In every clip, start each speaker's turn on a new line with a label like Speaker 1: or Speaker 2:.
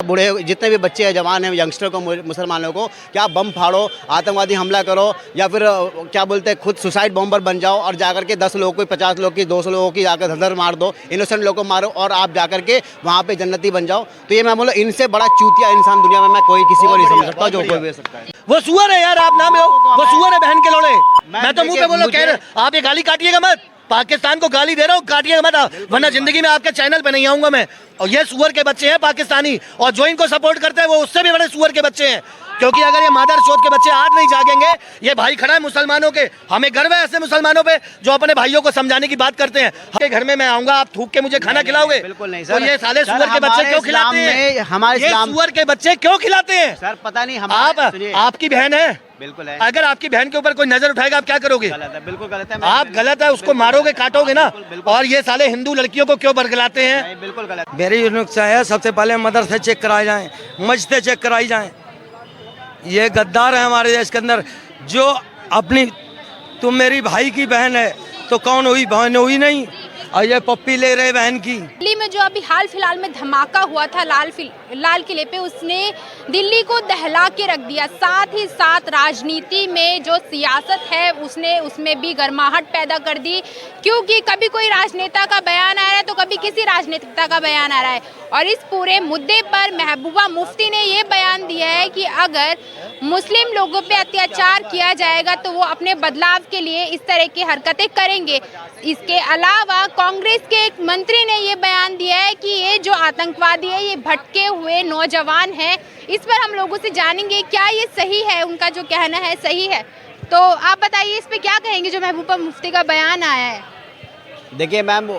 Speaker 1: बूढ़े जितने भी बच्चे हैं, जवान हैं, यंगस्टर को, मुसलमानों को, क्या बम फाड़ो, आतंकवादी हमला करो, या फिर क्या बोलते हैं खुद सुसाइड बॉम्बर बन जाओ और जाकर के 10 लोगों की, 50 लोगों की, 200 लोगों की जाकर धर मार दो, इनोसेंट लोगों को मारो और आप जाकर के वहाँ पे जन्नती बन जाओ। तो ये मैं बोला, इनसे बड़ा चूतिया इंसान दुनिया में मैं कोई किसी को नहीं समझ सकता जो कोई भी सकता है।
Speaker 2: वो सुअर है यार, आप नाम लो, वो सुअर है बहन के लोड़े। मैं तो मुंह पे बोलो कह रहे, आप ये गाली काटिएगा मत, पाकिस्तान को गाली दे रहा हूँ, काटिएगा मत, वरना जिंदगी में आपके चैनल पे नहीं आऊंगा मैं। और ये सुअर के बच्चे हैं पाकिस्तानी, और जो इनको सपोर्ट करते हैं वो उससे भी बड़े सुअर के बच्चे हैं। क्योंकि अगर ये मादर चोद के बच्चे आज नहीं जागेंगे, ये भाई खड़ा है मुसलमानों के, हमें गर्व है ऐसे मुसलमानों पे जो अपने भाइयों को समझाने की बात करते हैं। आपके घर में मैं आऊंगा, आप थूक के मुझे खाना खिलाओगे?
Speaker 1: बिल्कुल नहीं सर।
Speaker 2: तो ये साले सुअर के बच्चे क्यों खिलाते हैं?
Speaker 1: हमारे
Speaker 2: सुअर के बच्चे क्यों खिलाते हैं
Speaker 1: सर? पता नहीं।
Speaker 2: आपकी बहन है,
Speaker 1: बिल्कुल है।
Speaker 2: अगर आपकी बहन के ऊपर कोई नजर उठाएगा आप क्या करोगे?
Speaker 1: गलत है, बिल्कुल गलत है।
Speaker 2: आप गलत है, उसको मारोगे, काटोगे ना। और ये साले हिंदू लड़कियों को क्यों बरगलाते हैं?
Speaker 1: बिल्कुल गलत।
Speaker 3: मेरी नुस्खा है, सबसे पहले मदरसे चेक कराए जाएं, मस्जिदें चेक कराई जाएं। ये गद्दार है हमारे देश के अंदर, जो अपनी, तुम मेरी भाई की बहन है तो कौन हुई? बहन हुई नहीं, और ये पप्पी ले रहे बहन की।
Speaker 4: दिल्ली में जो अभी हाल फिलहाल में धमाका हुआ था लाल किले पे, उसने दिल्ली को दहला के रख दिया। साथ ही साथ राजनीति में जो सियासत है उसने उसमें भी गर्माहट पैदा कर दी, क्योंकि कभी कोई राजनेता का बयान आ रहा है तो कभी किसी राजनेता का बयान आ रहा है। और इस पूरे मुद्दे पर महबूबा मुफ्ती ने ये बयान दिया है कि अगर मुस्लिम लोगों पे अत्याचार किया जाएगा तो वो अपने बदलाव के लिए इस तरह की हरकतें करेंगे। इसके अलावा कांग्रेस के एक मंत्री ने ये बयान दिया है कि ये जो आतंकवादी है ये भटके हुए नौजवान हैं। इस पर हम लोगों से जानेंगे क्या ये सही है, उनका जो कहना है सही है। तो आप बताइए इस पे क्या कहेंगे जो महबूबा मुफ्ती का बयान आया है?
Speaker 1: देखिए मैम,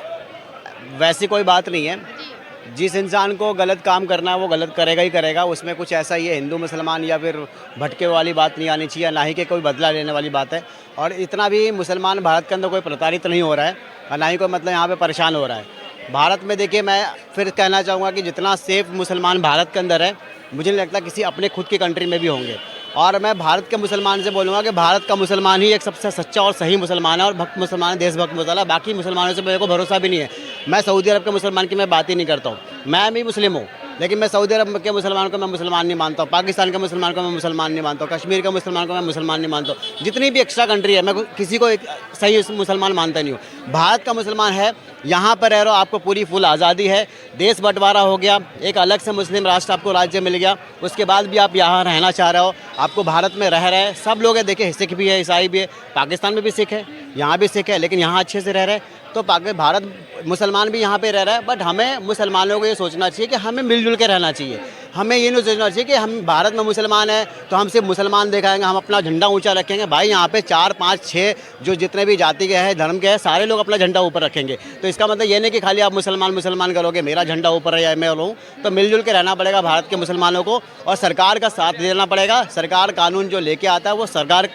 Speaker 1: वैसी कोई बात नहीं है। जिस इंसान को गलत काम करना है वो गलत करेगा ही करेगा। उसमें कुछ ऐसा ही है हिंदू मुसलमान या फिर भटके वाली बात नहीं आनी चाहिए, ना ही कि कोई बदला लेने वाली बात है। और इतना भी मुसलमान भारत के अंदर कोई प्रताड़ित नहीं हो रहा है, और ना ही कोई मतलब यहाँ पे परेशान हो रहा है। भारत में देखिए, मैं फिर कहना चाहूँगा कि जितना सेफ मुसलमान भारत के अंदर है, मुझे नहीं लगता किसी अपने खुद की कंट्री में भी होंगे। और मैं भारत के मुसलमान से बोलूँगा कि भारत का मुसलमान ही एक सबसे सच्चा और सही मुसलमान है और भक्त मुसलमान है, देशभक्त मुसलमान है। बाकी मुसलमानों से मेरे को भरोसा भी नहीं है। मैं सऊदी अरब के मुसलमान की मैं बात ही नहीं करता हूँ, मैं भी मुस्लिम हूँ, लेकिन मैं सऊदी अरब के मुसलमान को मैं मुसलमान नहीं मानता हूँ, पाकिस्तान के मुसलमान को मैं मुसलमान नहीं मानता हूँ, कश्मीर के मुसलमान को मैं मुसलमान नहीं मानता हूँ। जितनी भी एक्स्ट्रा कंट्री है, मैं किसी को एक सही मुसलमान मानता नहीं हूँ। भारत का मुसलमान है, यहाँ पर रह रहे हो, आपको पूरी फुल आज़ादी है। देश बंटवारा हो गया, एक अलग से मुस्लिम राष्ट्र आपको राज्य मिल गया, उसके बाद भी आप यहाँ रहना चाह रहे हो, आपको भारत में रह रहे हैं। सब लोग हैं, देखिए सिख भी है, ईसाई भी है, पाकिस्तान में भी सिख है, यहाँ भी सिख है, लेकिन यहाँ अच्छे से रह रहे हैं। तो भारत मुसलमान भी यहाँ पे रह रहा है। बट हमें मुसलमानों को ये सोचना चाहिए कि हमें मिलजुल के रहना चाहिए। हमें ये नहीं सोचना चाहिए कि हम भारत में मुसलमान हैं तो हम सिर्फ मुसलमान दिखाएंगे, हम अपना झंडा ऊंचा रखेंगे। भाई यहाँ पे 4, 5, 6 जो जितने भी जाति के हैं, धर्म के हैं, सारे लोग अपना झंडा ऊपर रखेंगे। तो इसका मतलब ये नहीं कि खाली आप मुसलमान करोगे, मेरा झंडा ऊपर है या मैं रहूँ। तो मिलजुल के रहना पड़ेगा भारत के मुसलमानों को, और सरकार का साथ देना पड़ेगा। सरकार कानून जो लेके आता है वो सरकार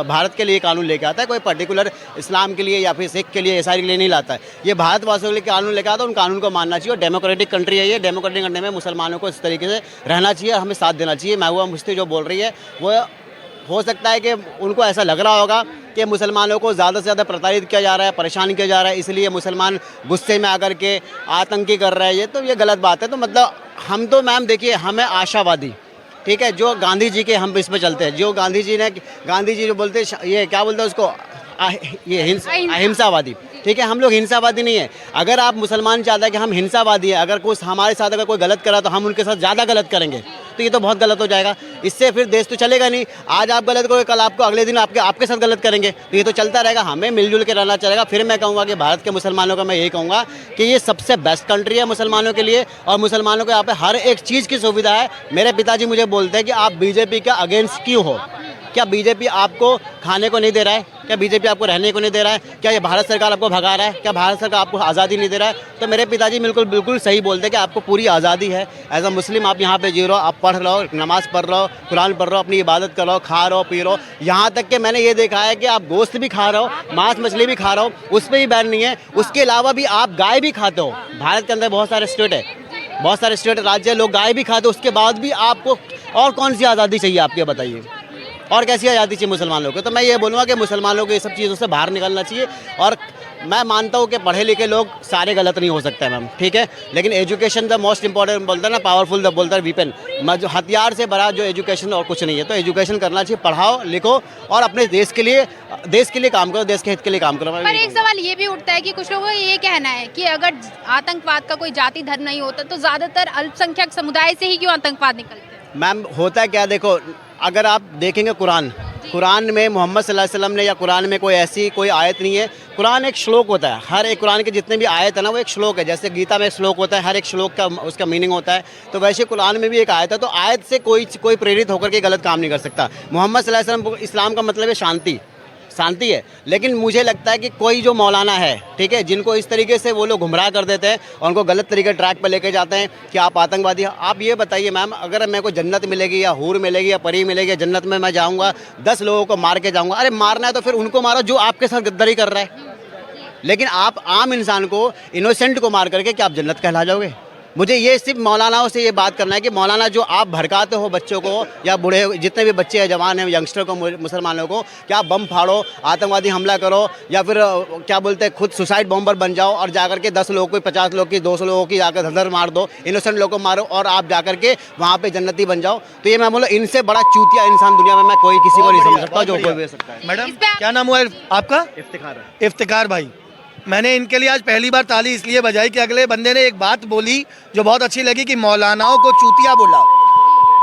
Speaker 1: भारत के लिए कानून लेके आता है, कोई पर्टिकुलर इस्लाम के लिए या फिर सिख के लिए, ईसाई के लिए नहीं लाता है। ये भारतवासियों के लिए कानून लेके आता है, उन कानून को मानना चाहिए। और डेमोक्रेटिक कंट्री है ये, डेमोक्रेटिक कंट्री में मुसलमानों को इस तरीके से रहना चाहिए, हमें साथ देना चाहिए। महबूबा मुफ्ती जो बोल रही है वो हो सकता है कि उनको ऐसा लग रहा होगा कि मुसलमानों को ज़्यादा से ज़्यादा प्रताड़ित किया जा रहा है, परेशान किया जा रहा है, इसलिए मुसलमान गुस्से में आकर के आतंकी कर रहे हैं। तो ये गलत बात है। तो मतलब हम तो मैम देखिए, हमें आशावादी, ठीक है, जो गांधी जी के हम इस पर चलते हैं, जो गांधी जी जो बोलते हैं, ये क्या बोलते हैं उसको, ये अहिंसावादी, ठीक है। हम लोग हिंसावादी नहीं है। अगर आप मुसलमान चाहते हैं कि हम हिंसावादी है, अगर कोई हमारे साथ अगर कोई गलत करा तो हम उनके साथ ज़्यादा गलत करेंगे, तो ये तो बहुत गलत हो जाएगा। इससे फिर देश तो चलेगा नहीं। आज आप गलत करोगे, कल आपको अगले दिन आपके साथ गलत करेंगे, तो ये तो चलता रहेगा। हमें मिलजुल के रहना चलेगा। फिर मैं कहूँगा कि भारत के मुसलमानों का मैं यही कहूँगा कि ये सबसे बेस्ट कंट्री है मुसलमानों के लिए, और मुसलमानों को यहाँ पे हर एक चीज़ की सुविधा है। मेरे पिताजी मुझे बोलते हैं कि आप बीजेपी के अगेंस्ट क्यों हो? क्या बीजेपी आपको खाने को नहीं दे रहा है? क्या बीजेपी आपको रहने को नहीं दे रहा है? क्या ये भारत सरकार आपको भगा रहा है? क्या भारत सरकार आपको आज़ादी नहीं दे रहा है? तो मेरे पिताजी बिल्कुल सही बोलते हैं कि आपको पूरी आज़ादी है। एज अ मुस्लिम आप यहाँ पे जी रहे हो, आप पढ़ रहे हो, नमाज़ पढ़ रहे हो, कुरान पढ़ रहे हो, अपनी इबादत कर रहे हो, खा रहे हो, पी रहे हो। यहाँ तक कि मैंने ये देखा है कि आप गोश्त भी खा रहे हो, मांस मछली भी खा रहे हो, उस पर भी बैन नहीं है। उसके अलावा भी आप गाय भी खाते हो। भारत के अंदर बहुत सारे स्टेट है, बहुत सारे स्टेट राज्य लोग गाय भी खाते हो, उसके बाद भी आपको और कौन सी आज़ादी चाहिए? आपके बताइए, और कैसी आज़ादी चाहिए मुसलमानों को? तो मैं ये बोलूँगा कि मुसलमानों को ये सब चीज़ों से बाहर निकलना चाहिए। और मैं मानता हूँ कि पढ़े लिखे लोग सारे गलत नहीं हो सकते मैम, ठीक है, लेकिन एजुकेशन द मोस्ट इंपॉर्टेंट बोलता है ना, पावरफुल द बोलता है वीपन, जो हथियार से बड़ा जो एजुकेशन और कुछ नहीं है। तो एजुकेशन करना चाहिए, पढ़ाओ लिखो और अपने देश के लिए काम करो, देश के हित के लिए काम करो।
Speaker 4: पर एक सवाल ये भी उठता है कि कुछ लोगों का ये कहना है कि अगर आतंकवाद का कोई जाति धर्म नहीं होता तो ज्यादातर अल्पसंख्यक समुदाय से ही क्यों आतंकवाद निकलते हैं?
Speaker 1: मैम होता है क्या, देखो अगर आप देखेंगे कुरान में मोहम्मद सल्लल्लाहु अलैहि वसल्लम ने या कुरान में कोई आयत नहीं है। कुरान एक श्लोक होता है, हर एक कुरान के जितने भी आयत है ना वो एक श्लोक है। जैसे गीता में एक श्लोक होता है, हर एक श्लोक का उसका मीनिंग होता है, तो वैसे कुरान में भी एक आयत है। तो आयत से कोई प्रेरित होकर के गलत काम नहीं कर सकता। मोहम्मद सल्लल्लाहु अलैहि वसल्लम, इस्लाम का मतलब है शांति है। लेकिन मुझे लगता है कि कोई जो मौलाना है, ठीक है, जिनको इस तरीके से वो लोग गुमराह कर देते हैं और उनको गलत तरीके ट्रैक पर लेके जाते हैं कि आप आतंकवादी हैं। आप ये बताइए मैम, अगर मेरे को जन्नत मिलेगी या हूर मिलेगी या परी मिलेगी, जन्नत में मैं जाऊँगा 10 लोगों को मार के जाऊँगा। अरे मारना है तो फिर उनको मारो जो आपके साथ गद्दारी कर रहा है। लेकिन आप आम इंसान को, इनोसेंट को मार करके क्या आप जन्नत कहला जाओगे? मुझे ये सिर्फ मौलानाओं से ये बात करना है कि मौलाना जो आप भड़काते हो बच्चों को या बूढ़े जितने भी बच्चे हैं, जवान हैं, यंगस्टर को, मुसलमानों को, क्या आप बम फाड़ो, आतंकवादी हमला करो या फिर क्या बोलते हैं खुद सुसाइड बॉम्बर बन जाओ और जाकर के 10 लोगों की, 50 लोगों की, 200 लोगों की जाकर धर मार दो, इनोसेंट लोगों को मारो और आप जाकर के वहाँ पे जन्नती बन जाओ। तो ये मैं बोला, इनसे बड़ा चूतिया इंसान दुनिया में मैं कोई किसी को नहीं समझ सकता जो कोई भी सकता है।
Speaker 2: मैडम क्या नाम हुआ आपका? इफ्तिकार भाई। मैंने इनके लिए आज पहली बार ताली इसलिए बजाई कि अगले बंदे ने एक बात बोली जो बहुत अच्छी लगी कि मौलानाओं को चूतिया बोला,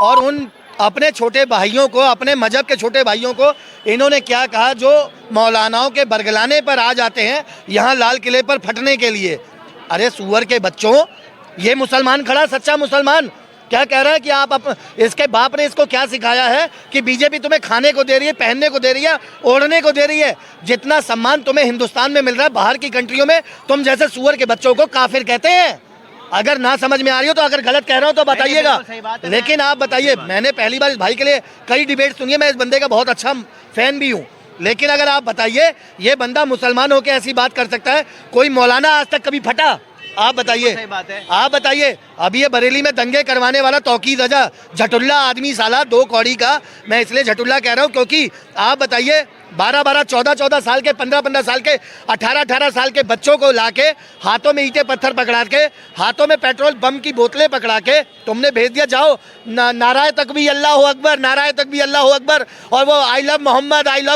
Speaker 2: और उन अपने छोटे भाइयों को, अपने मजहब के छोटे भाइयों को इन्होंने क्या कहा, जो मौलानाओं के बरगलाने पर आ जाते हैं यहाँ लाल किले पर फटने के लिए। अरे सुअर के बच्चों, ये मुसलमान खड़ा, सच्चा मुसलमान क्या कह रहा है कि आप इसके बाप ने इसको क्या सिखाया है कि बीजेपी तुम्हें खाने को दे रही है, पहनने को दे रही है, ओढ़ने को दे रही है। जितना सम्मान तुम्हें हिंदुस्तान में मिल रहा है, बाहर की कंट्रियों में तुम जैसे सुअर के बच्चों को काफिर कहते हैं। अगर ना समझ में आ रही हो तो, अगर गलत कह रहा हूं तो बताइएगा। लेकिन आप बताइए, मैंने पहली बार इस भाई के लिए कई डिबेट सुनी है, मैं इस बंदे का बहुत अच्छा फैन भी हूँ, लेकिन अगर आप बताइए ये बंदा मुसलमान होकर ऐसी बात कर सकता है? कोई मौलाना आज तक कभी फटा? आप बताइए, आप बताइए। अभी ये बरेली में दंगे करवाने वाला तौकीद रजा झटुल्ला आदमी साला 2 कौड़ी का, मैं इसलिए झटुल्ला कह रहा हूँ क्योंकि आप बताइए 12-12, 14-14 साल के, 15-15 साल के, 18-18 साल के बच्चों को लाके हाथों में ईंटें पत्थर पकड़ा के, हाथों में पेट्रोल बम की बोतलें पकड़ा के तुमने भेज दिया, जाओ नाराए तकबीर अल्लाह अकबर, नाराए तकबीर अल्लाह अकबर, और वो आई लव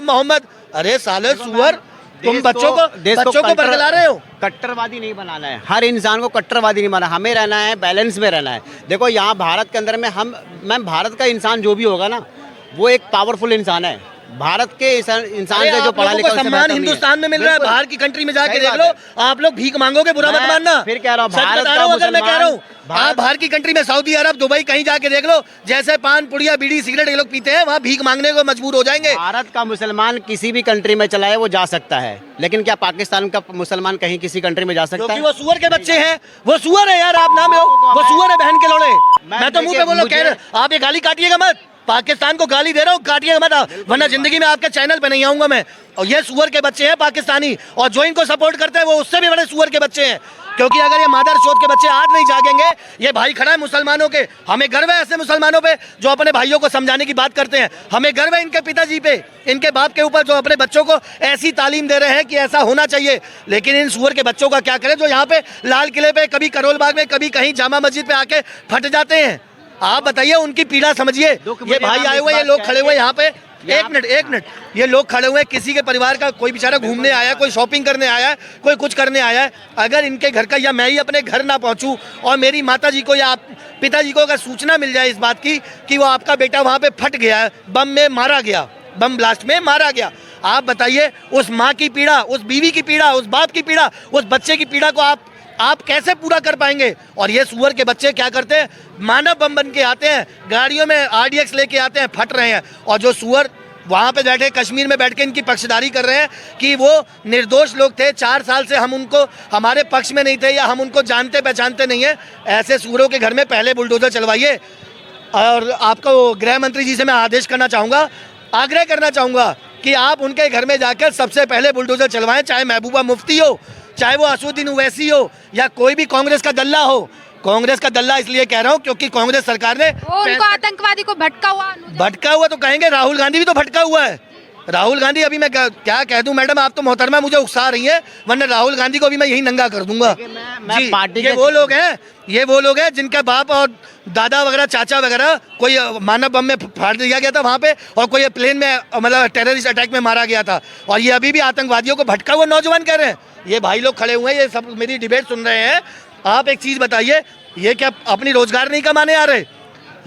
Speaker 2: मोहम्मद। अरे साले सुअर, तुम बच्चों को बरगला रहे हो।
Speaker 1: कट्टरवादी नहीं बनाना है, हर इंसान को कट्टरवादी नहीं बनाना, हमें रहना है बैलेंस में रहना है। देखो यहाँ भारत के अंदर में मैम भारत का इंसान जो भी होगा ना वो एक पावरफुल इंसान है। भारत के इंसान से जो पढ़ा लिखा
Speaker 2: सम्मान हिंदुस्तान में मिल रहा है, बाहर की कंट्री में जाके देख लो, आप लोग भीख मांगोगे, बुरा मत मानना।
Speaker 1: फिर कह रहा हूँ,
Speaker 2: अगर मैं कह रहा हूँ आप बाहर की कंट्री में, सऊदी अरब, दुबई, कहीं जाके देख लो, जैसे पान पुड़िया बीड़ी सिगरेट ये लोग पीते हैं, वहाँ भीख मांगने को मजबूर हो जाएंगे।
Speaker 1: भारत का मुसलमान किसी भी कंट्री में चला है वो जा सकता है, लेकिन क्या पाकिस्तान का मुसलमान कहीं किसी कंट्री में जा सकता है?
Speaker 2: वो सुअर के बच्चे हैं, वो सुअर है यार, आप नाम लो, वो सुअर है बहन के लोड़े। मैं तो मुंह पे बोलो, कह रहे आप ये गाली काटिएगा मत, पाकिस्तान को गाली दे रहा हूँ, काटिएगा मत, वरना जिंदगी में आपके चैनल पे नहीं आऊंगा मैं। और ये सुअर के बच्चे हैं पाकिस्तानी, और जो इनको सपोर्ट करते हैं वो उससे भी बड़े सुअर के बच्चे हैं। क्योंकि अगर ये मादर चोद के बच्चे आज नहीं जागेंगे, ये भाई खड़ा है मुसलमानों के, हमें गर्व है ऐसे मुसलमानों पे जो अपने भाइयों को समझाने की बात करते हैं। हमें गर्व है इनके पिताजी पे, इनके बाप के ऊपर, जो अपने बच्चों को ऐसी तालीम दे रहे हैं कि ऐसा होना चाहिए। लेकिन इन सुअर के बच्चों का क्या करें जो यहाँ पे लाल किले पे, कभी करोल बाग में, कभी कहीं जामा मस्जिद पे आके फट जाते हैं। आप बताइए, उनकी पीड़ा समझिए। ये भाई आए हुए, ये लोग खड़े हुए यहाँ पे, एक मिनट, ये लोग खड़े हुए हैं, किसी के परिवार का कोई बेचारा घूमने आया, कोई शॉपिंग करने आया है, कोई कुछ करने आया है। अगर इनके घर का, या मैं ही अपने घर ना पहुंचूं और मेरी माता जी को या पिताजी को अगर सूचना मिल जाए इस बात की कि वो आपका बेटा वहां पे फट गया है, बम में मारा गया, बम ब्लास्ट में मारा गया, आप बताइए उस माँ की पीड़ा, उस बीवी की पीड़ा, उस बाप की पीड़ा, उस बच्चे की पीड़ा को आप कैसे पूरा कर पाएंगे? और ये सुअर के बच्चे क्या करते हैं, मानव बम बन के आते हैं, गाड़ियों में RDX लेके आते हैं, फट रहे हैं। और जो सुअर वहाँ पे बैठे, कश्मीर में बैठ के इनकी पक्षधारी कर रहे हैं कि वो निर्दोष लोग थे, 4 साल से हम उनको, हमारे पक्ष में नहीं थे, या हम उनको जानते पहचानते नहीं है। ऐसे सुअरों के घर में पहले बुलडोजर चलवाइए। और आपको गृह मंत्री जी से मैं आदेश करना चाहूँगा, आग्रह करना चाहूँगा कि आप उनके घर में जाकर सबसे पहले बुलडोजर चलवाएं, चाहे महबूबा मुफ्ती हो, चाहे वो असुद्दीन ओवैसी हो, या कोई भी कांग्रेस का दल्ला हो। कांग्रेस का दल्ला इसलिए कह रहा हूँ क्योंकि कांग्रेस सरकार ने
Speaker 4: उनको आतंकवादी को भटका हुआ
Speaker 2: तो कहेंगे, राहुल गांधी भी तो भटका हुआ है। राहुल गांधी, अभी मैं क्या कह दूं मैडम, आप तो मोहतरमा मुझे उकसा रही है, वरना राहुल गांधी को भी मैं यही नंगा कर दूंगा।
Speaker 1: मैं
Speaker 2: जी,
Speaker 1: पार्टी
Speaker 2: ये वो लोग हैं, ये वो लोग हैं जिनका बाप और दादा वगैरह, चाचा वगैरह, कोई मानव बम में फाड़ दिया गया था वहाँ पे, और कोई प्लेन में मतलब टेररिस्ट अटैक में मारा गया था, और ये अभी भी आतंकवादियों को भटका हुआ नौजवान कह रहे हैं। ये भाई लोग खड़े हुए हैं, ये सब मेरी डिबेट सुन रहे हैं। आप एक चीज़ बताइए, ये क्या अपनी रोजगार नहीं कमाने आ रहे?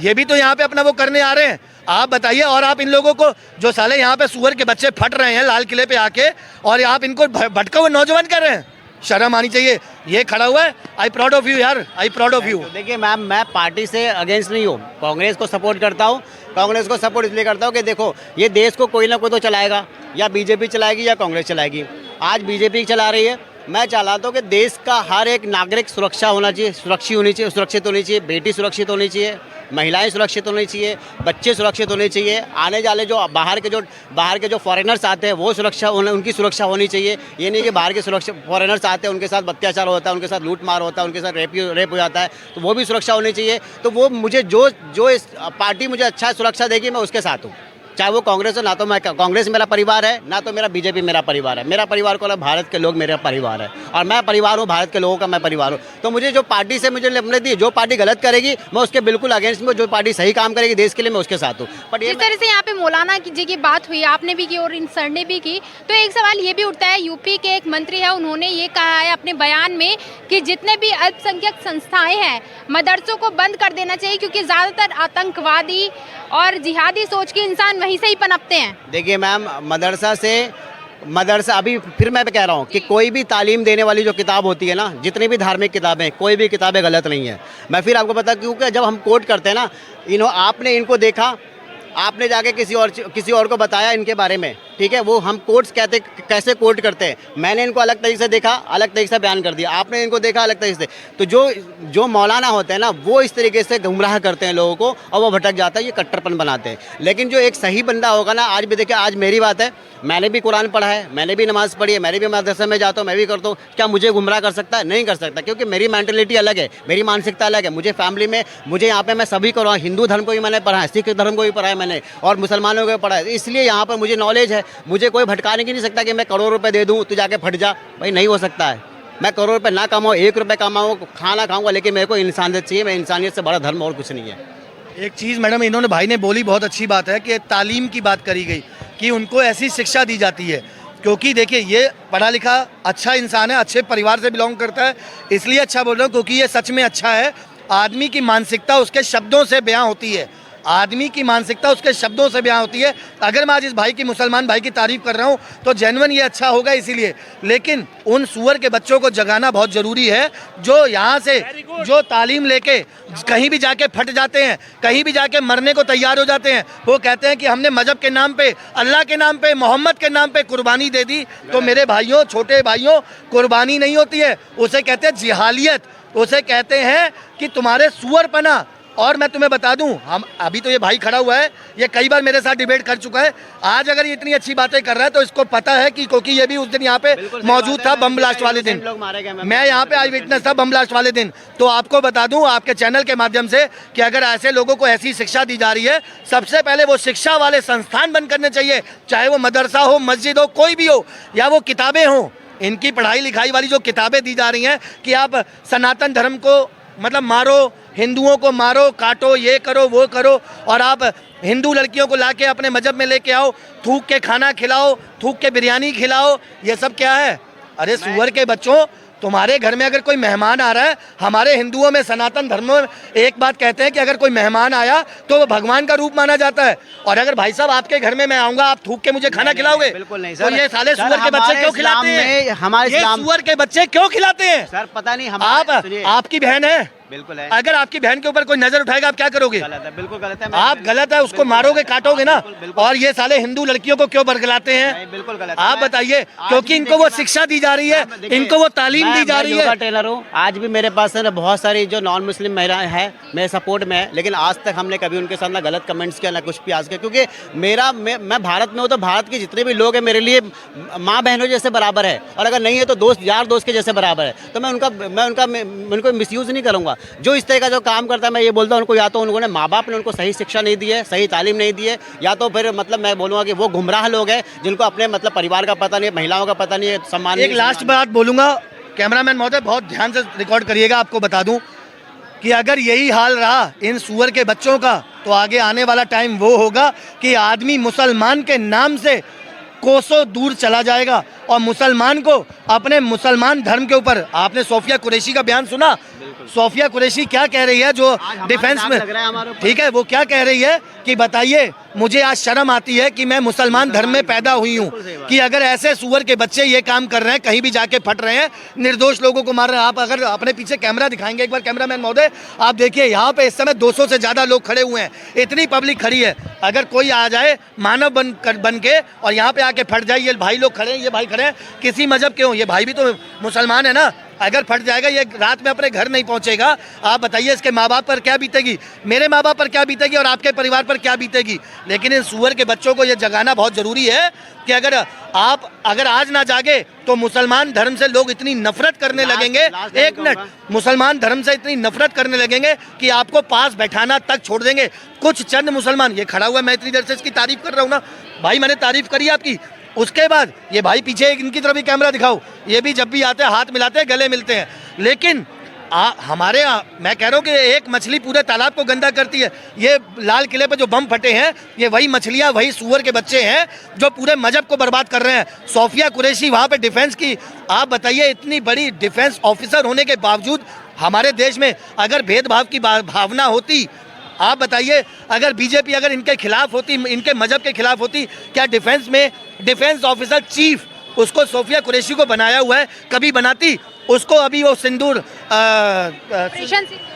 Speaker 2: ये भी तो यहाँ पे अपना वो करने आ रहे हैं। आप बताइए, और आप इन लोगों को जो साले यहाँ पे सुअर के बच्चे फट रहे हैं लाल किले पे आके, और आप इनको भटका हुए नौजवान कर रहे हैं, शर्म आनी चाहिए। ये खड़ा हुआ है, आई प्राउड ऑफ यू यार, आई प्राउड ऑफ यू।
Speaker 1: देखिए मैम, मैं पार्टी से अगेंस्ट नहीं हूँ, कांग्रेस को सपोर्ट करता हूँ। कांग्रेस को सपोर्ट इसलिए करता हूँ कि देखो, ये देश को कोई ना कोई तो चलाएगा, या बीजेपी चलाएगी या कांग्रेस चलाएगी। आज बीजेपी चला रही है। मैं चाहता हूँ कि देश का हर एक नागरिक सुरक्षा होना चाहिए, सुरक्षित होनी चाहिए, बेटी सुरक्षित होनी चाहिए, महिलाएं सुरक्षित होनी चाहिए, बच्चे सुरक्षित होने चाहिए, आने जाने जो बाहर के जो फॉरेनर्स आते हैं वो उनकी सुरक्षा होनी चाहिए। ये नहीं कि बाहर के फॉरेनर्स आते हैं, उनके साथ अत्याचार होता है, उनके साथ लूट मार होता है, उनके साथ रेप हो जाता है, तो वो भी सुरक्षा होनी चाहिए। तो वो मुझे जो इस पार्टी मुझे अच्छा सुरक्षा देगी, मैं उसके साथ हूँ। चाहे वो कांग्रेस हो, ना तो मैं कांग्रेस मेरा परिवार है, ना तो मेरा बीजेपी मेरा परिवार है। मेरा परिवार को भारत के लोग मेरा परिवार है, और मैं परिवार हूँ भारत के लोगों का, मैं परिवार हूँ। तो मुझे जो पार्टी से मुझे अपने दी, जो पार्टी गलत करेगी मैं उसके बिल्कुल अगेंस्ट में, जो पार्टी सही काम करेगी देश के लिए मैं उसके साथ हूँ। बट
Speaker 4: जिस तरह से यहाँ पे मौलाना जी की बात हुई, आपने भी की और इन सर ने भी की, तो एक सवाल ये भी उठता है, यूपी के एक मंत्री है, उन्होंने ये कहा है अपने बयान में कि जितने भी अल्पसंख्यक संस्थाएं हैं मदरसों को बंद कर देना चाहिए, क्योंकि ज्यादातर आतंकवादी और जिहादी सोच के इंसान वहीं से ही पनपते हैं।
Speaker 1: देखिए मैम, मदरसा अभी फिर मैं कह रहा हूँ कि कोई भी तालीम देने वाली जो किताब होती है ना, जितनी भी धार्मिक किताबें, कोई भी किताबें गलत नहीं है। मैं फिर आपको बता, क्योंकि जब हम कोट करते हैं ना, आपने इनको देखा, आपने जाके किसी और को बताया इनके बारे में, ठीक है, वो हम कोट्स कैसे कोट करते हैं, मैंने इनको अलग तरीके से देखा, अलग तरीके से बयान कर दिया, आपने इनको देखा अलग तरीके से। तो जो मौलाना होते हैं ना, वो इस तरीके से गुमराह करते हैं लोगों को, और वो भटक जाता है, ये कट्टरपन बनाते हैं। लेकिन जो एक सही बंदा होगा ना, आज भी देखिए, आज मेरी बात है, मैंने भी कुरान पढ़ा है, मैंने भी नमाज़ पढ़ी है, मैंने भी मदरसे में जाता हूँ, मैं भी करता हूँ, क्या मुझे गुमराह कर सकता है? नहीं कर सकता, क्योंकि मेरी मेंटलिटी अलग है, मेरी मानसिकता अलग है। मुझे फैमिली में, मुझे यहाँ पे मैं सभी को, हिंदू धर्म को भी मैंने पढ़ा है, सिख धर्म को भी पढ़ा है मैंने, और मुसलमानों को भी पढ़ा है, इसलिए यहाँ पर मुझे नॉलेज है। मुझे कोई भटकाने की नहीं सकता कि मैं करोड़ रुपए दे दूँ तो जाके फट जा, भाई नहीं हो सकता है। मैं करोड़ रुपए ना कमाऊँ, 1 रुपये कमाऊँ, खाना खाऊंगा, लेकिन मेरे को इंसानियत चाहिए। मैं इंसानियत से बड़ा धर्म और कुछ नहीं है।
Speaker 2: एक चीज़ मैडम, इन्होंने भाई ने बोली, बहुत अच्छी बात है कि तालीम की बात करी गई, कि उनको ऐसी शिक्षा दी जाती है, क्योंकि देखिए ये पढ़ा लिखा अच्छा इंसान है, अच्छे परिवार से बिलोंग करता है, इसलिए अच्छा बोल रहा हूँ क्योंकि ये सच में अच्छा है। आदमी की मानसिकता उसके शब्दों से बयां होती है, आदमी की मानसिकता उसके शब्दों से बयां होती है। अगर मैं आज इस भाई की, मुसलमान भाई की तारीफ कर रहा हूं तो जेन्युइन ये अच्छा होगा इसीलिए, लेकिन उन सुअर के बच्चों को जगाना बहुत ज़रूरी है, जो यहाँ से जो तालीम लेके कहीं भी जाके फट जाते हैं, कहीं भी जाके मरने को तैयार हो जाते हैं। वो कहते हैं कि हमने मजहब के नाम पे, अल्लाह के नाम पे, मोहम्मद के नाम पे कुर्बानी दे दी। तो मेरे भाइयों, छोटे भाइयों, कुर्बानी नहीं होती है, उसे कहते हैं जिहालियत, उसे कहते हैं कि तुम्हारे सुअरपना। और मैं तुम्हें बता दूं, हम अभी तो ये भाई खड़ा हुआ है, ये कई बार मेरे साथ डिबेट कर चुका है। आज अगर ये इतनी अच्छी बातें कर रहा है तो इसको पता है कि, क्योंकि ये भी उस दिन यहाँ पे मौजूद था, बम ब्लास्ट वाले दिन। मैं यहाँ पे आई विटनेस था बम ब्लास्ट वाले दिन। तो आपको बता दूं आपके चैनल के माध्यम से कि अगर ऐसे लोगों को ऐसी शिक्षा दी जा रही है, सबसे पहले वो शिक्षा वाले संस्थान बंद करने चाहिए, चाहे वो मदरसा हो, मस्जिद हो, कोई भी हो, या वो किताबें हों। इनकी पढ़ाई लिखाई वाली जो किताबें दी जा रही हैं कि आप सनातन धर्म को मतलब मारो, हिंदुओं को मारो, काटो, ये करो, वो करो, और आप हिंदू लड़कियों को लाके अपने मजहब में लेके आओ, थूक के खाना खिलाओ, थूक के बिरयानी खिलाओ, ये सब क्या है? अरे सुअर के बच्चों, तुम्हारे घर में अगर कोई मेहमान आ रहा है, हमारे हिंदुओं में, सनातन धर्म में एक बात कहते हैं कि अगर कोई मेहमान आया तो वो भगवान का रूप माना जाता है। और अगर भाई साहब आपके घर में मैं आऊंगा, आप थूक के मुझे खाना खिलाओगे?
Speaker 1: बिल्कुल नहीं
Speaker 2: तो
Speaker 1: सर।
Speaker 2: ये साले सुअर के बच्चे क्यों खिलाते हैं?
Speaker 1: हमारे
Speaker 2: सुअर के बच्चे क्यों खिलाते हैं
Speaker 1: सर? पता नहीं,
Speaker 2: आपकी बहन है,
Speaker 1: बिल्कुल है,
Speaker 2: अगर आपकी बहन के ऊपर कोई नजर उठाएगा आप क्या करोगे?
Speaker 1: गलत है, बिल्कुल गलत है।
Speaker 2: आप गलत है, उसको मारोगे, काटोगे ना। और ये साले हिंदू लड़कियों को क्यों बरगलाते हैं?
Speaker 1: बिल्कुल गलत है।
Speaker 2: आप बताइए, क्योंकि इनको वो शिक्षा दी जा रही है, इनको वो तालीम दी जा रही है।
Speaker 1: ट्रेनर हूँ, आज भी मेरे पास है ना बहुत सारी जो नॉन मुस्लिम महिलाएं हैं मेरे सपोर्ट में है, लेकिन आज तक हमने कभी उनके साथ ना गलत कमेंट्स किया, ना कुछ भी आज किया, क्योंकि मैं भारत में हूँ, तो भारत के जितने भी लोग हैं मेरे लिए माँ बहनों जैसे बराबर है, और अगर नहीं है तो दोस्त, यार दोस्त के जैसे बराबर है। तो मैं उनको मिसयूज़ नहीं करूँगा। जो इस तरह का जो काम करता है, मैं ये बोलता हूँ उनको या तो उन्होंने माँ बाप ने उनको सही शिक्षा नहीं दी है, सही तालीम नहीं दी है, या तो फिर मतलब मैं बोलूँगा कि वो गुमराह लोग हैं जिनको अपने मतलब परिवार का पता नहीं है, महिलाओं का पता नहीं है, सम्मान।
Speaker 2: एक लास्ट बात बोलूँगा, कैमरामैन महोदय बहुत ध्यान से रिकॉर्ड करिएगा। आपको बता दूं कि अगर यही हाल रहा इन सुअर के बच्चों का तो आगे आने वाला टाइम वो होगा कि आदमी मुसलमान के नाम से कोसों दूर चला जाएगा और मुसलमान को अपने मुसलमान धर्म के ऊपर, आपने सोफिया कुरैशी का बयान सुना? सोफिया कुरैशी क्या कह रही है जो डिफेंस में, ठीक है, वो क्या कह रही है कि बताइए, मुझे आज शर्म आती है कि मैं मुसलमान धर्म में पैदा हुई हूँ, कि अगर ऐसे सुअर के बच्चे ये काम कर रहे हैं, कहीं भी जाके फट रहे हैं, निर्दोष लोगों को मार रहे हैं। आप अगर अपने पीछे कैमरा दिखाएंगे एक बार कैमरामैन महोदय, आप देखिए यहाँ पे इस समय 200 से ज़्यादा लोग खड़े हुए हैं, इतनी पब्लिक खड़ी है। अगर कोई आ जाए मानव बन के और यहाँ पे आके फट जाए, ये भाई लोग खड़े हैं, ये भाई खड़े हैं, किसी मजहब के हों, ये भाई भी तो मुसलमान है ना, अगर फट जाएगा, ये रात में अपने घर नहीं पहुंचेगा, आप बताइए इसके माँ बाप पर क्या बीतेगी, मेरे माँ बाप पर क्या बीतेगी और आपके परिवार पर क्या बीतेगी। लेकिन इन सुअर के बच्चों को ये जगाना बहुत ज़रूरी है कि अगर आज ना जागे तो मुसलमान धर्म से लोग इतनी नफरत करने लगेंगे, एक मिनट, मुसलमान धर्म से इतनी नफरत करने लगेंगे कि आपको पास बैठाना तक छोड़ देंगे। कुछ चंद मुसलमान, ये खड़ा हुआ, मैं इतनी देर से इसकी तारीफ कर रहा हूँ ना भाई, मैंने तारीफ करी आपकी, उसके बाद ये भाई पीछे इनकी तरफ भी कैमरा दिखाओ, ये भी जब भी आते हैं हाथ मिलाते हैं, गले मिलते हैं। लेकिन हमारे मैं कह रहा हूँ कि एक मछली पूरे तालाब को गंदा करती है। ये लाल किले पे जो बम फटे हैं, ये वही मछलियाँ, वही सुअर के बच्चे हैं जो पूरे मजहब को बर्बाद कर रहे हैं। सोफिया कुरैशी वहाँ पे डिफेंस की, आप बताइए, इतनी बड़ी डिफेंस ऑफिसर होने के बावजूद हमारे देश में अगर भेदभाव की भावना होती, आप बताइए, अगर बीजेपी अगर इनके खिलाफ होती, इनके मजहब के खिलाफ होती, क्या डिफेंस में डिफेंस ऑफिसर चीफ उसको सोफिया कुरैशी को बनाया हुआ है, कभी बनाती उसको? अभी वो सिंदूर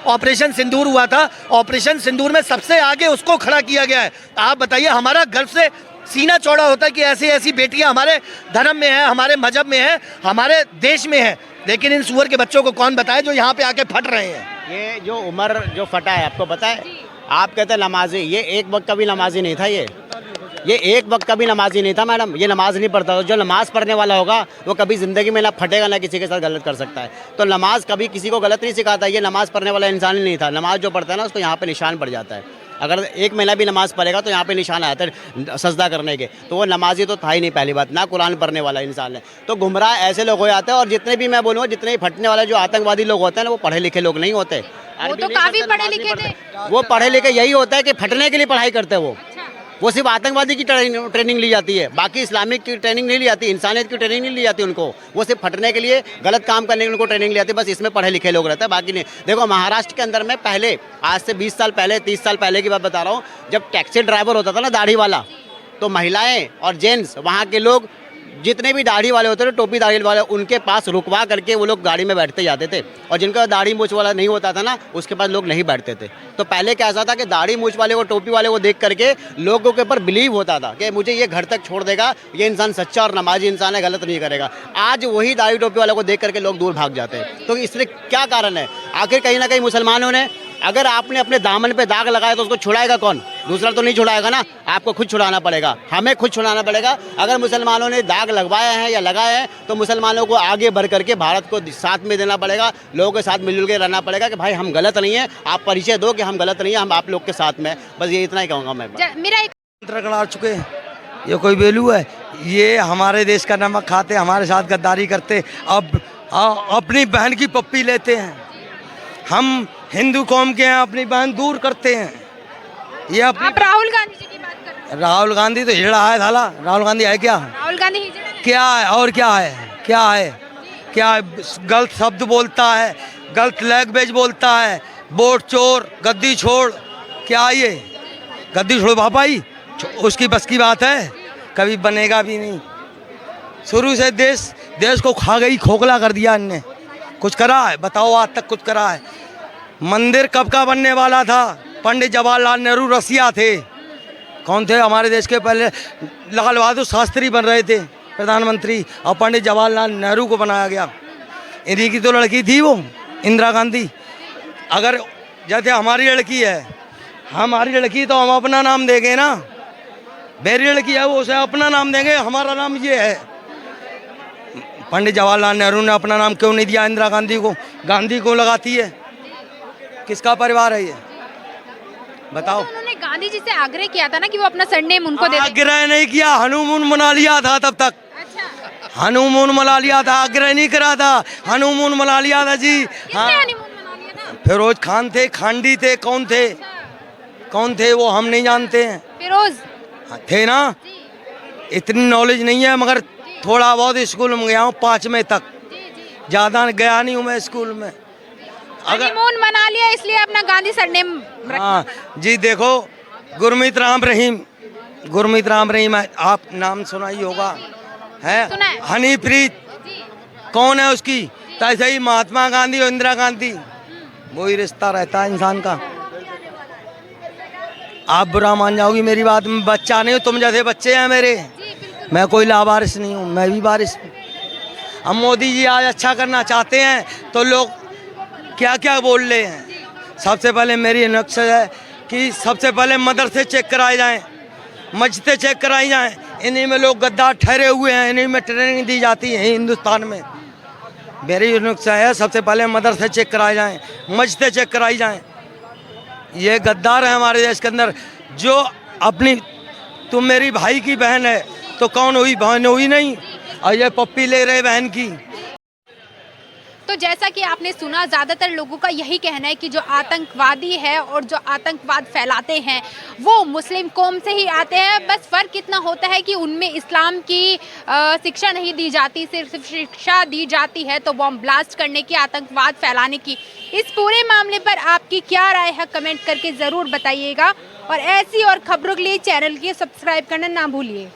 Speaker 2: ऑपरेशन सिंदूर हुआ था, ऑपरेशन सिंदूर में सबसे आगे उसको खड़ा किया गया है। आप बताइए, हमारा गर्व से सीना चौड़ा होता है कि ऐसी ऐसी बेटियां हमारे धर्म में हैं, हमारे मजहब में हैं, हमारे देश में हैं। लेकिन इन सुअर के बच्चों को कौन बताए जो यहाँ पे आके फट रहे हैं?
Speaker 1: ये जो उमर जो फटा है, आपको पता है, आप कहते हैं नमाजी, ये एक वक्त का भी नमाजी नहीं था, ये एक वक्त का भी नमाजी नहीं था मैडम, ये नमाज नहीं पढ़ता था। जो नमाज पढ़ने वाला होगा वो कभी ज़िंदगी में ना फटेगा, ना किसी के साथ गलत कर सकता है। तो नमाज कभी किसी को गलत नहीं सिखाता, ये नमाज पढ़ने वाला इंसान ही नहीं था। नमाज जो पढ़ता है ना, उसको यहाँ पे निशान पड़ जाता है। अगर एक महीना भी नमाज पढ़ेगा तो यहाँ पे निशान आया था सजदा करने के, तो वो नमाजी तो था ही नहीं, पहली बात, ना कुरान पढ़ने वाला इंसान है। तो गुमराह ऐसे लोग हो जाते हैं। और जितने भी मैं बोलूँगा, जितने भी फटने वाले जो आतंकवादी लोग होते हैं ना, वो पढ़े लिखे लोग नहीं होते।
Speaker 4: वो तो काफी पढ़े लिखे थे,
Speaker 1: वो पढ़े लिखे यही होता है कि फटने के लिए पढ़ाई करते हैं। वो सिर्फ आतंकवादी की ट्रेनिंग ली जाती है, बाकी इस्लामिक की ट्रेनिंग नहीं ली जाती, इंसानियत की ट्रेनिंग नहीं ली जाती उनको। वो सिर्फ फटने के लिए, गलत काम करने के लिए उनको ट्रेनिंग ली जाती है, बस इसमें पढ़े लिखे लोग रहते हैं, बाकी नहीं। देखो, महाराष्ट्र के अंदर में पहले, आज से 20 साल पहले, 30 साल पहले की बात बता रहा हूँ, जब टैक्सी ड्राइवर होता था ना दाढ़ी वाला, तो महिलाएं और जेंट्स, वहाँ के लोग जितने भी दाढ़ी वाले होते थे, टोपी दाढ़ी वाले, उनके पास रुकवा करके वो लोग गाड़ी में बैठते जाते थे। और जिनका दाढ़ी मूछ वाला नहीं होता था ना, उसके पास लोग नहीं बैठते थे। तो पहले क्या ऐसा था कि दाढ़ी मूछ वाले को, टोपी वाले को देख करके लोगों के ऊपर बिलीव होता था कि मुझे ये घर तक छोड़ देगा, ये इंसान सच्चा और नमाजी इंसान है, गलत नहीं करेगा। आज वही दाढ़ी टोपी वाले को देख करके लोग दूर भाग जाते हैं। तो इसलिए क्या कारण है? आखिर कहीं ना कहीं मुसलमानों ने, अगर आपने अपने दामन पे दाग लगाया तो उसको छुड़ाएगा कौन? दूसरा तो नहीं छुड़ाएगा ना, आपको खुद छुड़ाना पड़ेगा, हमें खुद छुड़ाना पड़ेगा। अगर मुसलमानों ने दाग लगवाया है या लगाया है तो मुसलमानों को आगे बढ़ करके भारत को साथ में देना पड़ेगा, लोगों के साथ मिलजुल के रहना पड़ेगा कि भाई हम गलत नहीं है, आप परिचय दो कि हम गलत नहीं है, हम आप लोग के साथ में। बस ये इतना ही कहूँगा मैं।
Speaker 4: मेरा एक
Speaker 3: आ चुके हैं, ये कोई वैल्यू है? ये हमारे देश का नमक खाते, हमारे साथ गद्दारी करते, अब अपनी बहन की पप्पी लेते हैं। हम हिंदू कौम के हैं, अपनी बहन दूर करते हैं। ये
Speaker 4: आप राहुल गांधी जी की बात कर रहे हैं?
Speaker 3: राहुल गांधी तो हिजड़ा है साला, राहुल गांधी है क्या?
Speaker 4: राहुल गांधी हिजड़ा है?
Speaker 3: क्या है? और क्या है? क्या है? क्या है? गलत शब्द बोलता है, गलत लैंग्वेज बोलता है, वोट चोर, गद्दी छोड़। क्या ये गद्दी छोड़ पापा ही उसकी बस की बात है? कभी बनेगा भी नहीं। शुरू से देश को खा गई, खोखला कर दिया इनने। कुछ करा है? बताओ, आज तक कुछ करा है? मंदिर कब का बनने वाला था? पंडित जवाहरलाल नेहरू रसिया थे। कौन थे हमारे देश के? पहले लाल बहादुर शास्त्री बन रहे थे प्रधानमंत्री, और पंडित जवाहरलाल नेहरू को बनाया गया। इन्हीं की तो लड़की थी वो, इंदिरा गांधी। अगर जैसे हमारी लड़की है, हमारी लड़की तो हम अपना नाम देंगे ना, मेरी लड़की है वो उसे अपना नाम देंगे, हमारा नाम ये है। पंडित जवाहरलाल नेहरू ने अपना नाम क्यों नहीं दिया इंदिरा गांधी को? गांधी को लगाती है। किसका परिवार है ये बताओ।
Speaker 4: तो उन्होंने गांधी जी से आग्रह किया था ना कि वो अपना सरनेम उनको दे दें।
Speaker 3: आग्रह नहीं किया, हनीमून मना लिया था तब तक।
Speaker 4: अच्छा,
Speaker 3: हनीमून मना लिया था, आग्रह नहीं करा था, हनीमून मना लिया था जी। हाँ,
Speaker 4: किसने हनीमून मना लिया था?
Speaker 3: फिरोज खान थे, खांडी थे, कौन थे वो हम नहीं जानते हैं।
Speaker 4: फिरोज
Speaker 3: हाँ, थे ना।
Speaker 4: जी
Speaker 3: इतनी नॉलेज नहीं है मगर थोड़ा बहुत स्कूल में गया हूँ 5वीं तक,
Speaker 4: जी जी।
Speaker 3: ज़्यादा गया नहीं हूँ मैं स्कूल में। अगर
Speaker 4: हनीमून मना लिया इसलिए अपना गांधी सरनेम
Speaker 3: हाँ जी, देखो गुरमीत राम रहीम है, आप नाम सुना ही होगा,
Speaker 4: सुना है।
Speaker 3: है हनीप्रीत
Speaker 4: जी
Speaker 3: कौन है उसकी, तो ऐसे ही महात्मा गांधी और इंदिरा गांधी, वही रिश्ता रहता है इंसान का। आप बुरा मान जाओगी मेरी बात, मैं बच्चा नहीं हूँ, तुम जैसे बच्चे हैं मेरे,
Speaker 4: जी बिल्कुल।
Speaker 3: मैं कोई लावारिस नहीं हूँ, मैं भी वारिस हूँ। हम मोदी जी आज अच्छा करना चाहते हैं तो लोग क्या क्या बोल रहे हैं। सबसे पहले मेरी नक्शा है कि सबसे पहले मदरसे चेक कराए जाएं, मस्जिदें चेक कराई जाएं, इन्हीं में लोग गद्दार ठहरे हुए हैं, इन्हीं में ट्रेनिंग दी जाती है हिंदुस्तान में। मेरी नक्शा है सबसे पहले मदरसे चेक कराए जाएं, मस्जिदें चेक कराई जाएं। ये गद्दार है हमारे देश के अंदर, जो अपनी तुम मेरी भाई की बहन है तो कौन हुई, बहन हुई नहीं, और ये पप्पी ले रहे बहन की।
Speaker 4: तो जैसा कि आपने सुना, ज़्यादातर लोगों का यही कहना है कि जो आतंकवादी है और जो आतंकवाद फैलाते हैं वो मुस्लिम कौम से ही आते हैं। बस फ़र्क इतना होता है कि उनमें इस्लाम की शिक्षा नहीं दी जाती, सिर्फ शिक्षा दी जाती है तो बॉम्ब ब्लास्ट करने की, आतंकवाद फैलाने की। इस पूरे मामले पर आपकी क्या राय है, कमेंट करके ज़रूर बताइएगा। और ऐसी और खबरों के लिए चैनल की सब्सक्राइब करना ना भूलिए।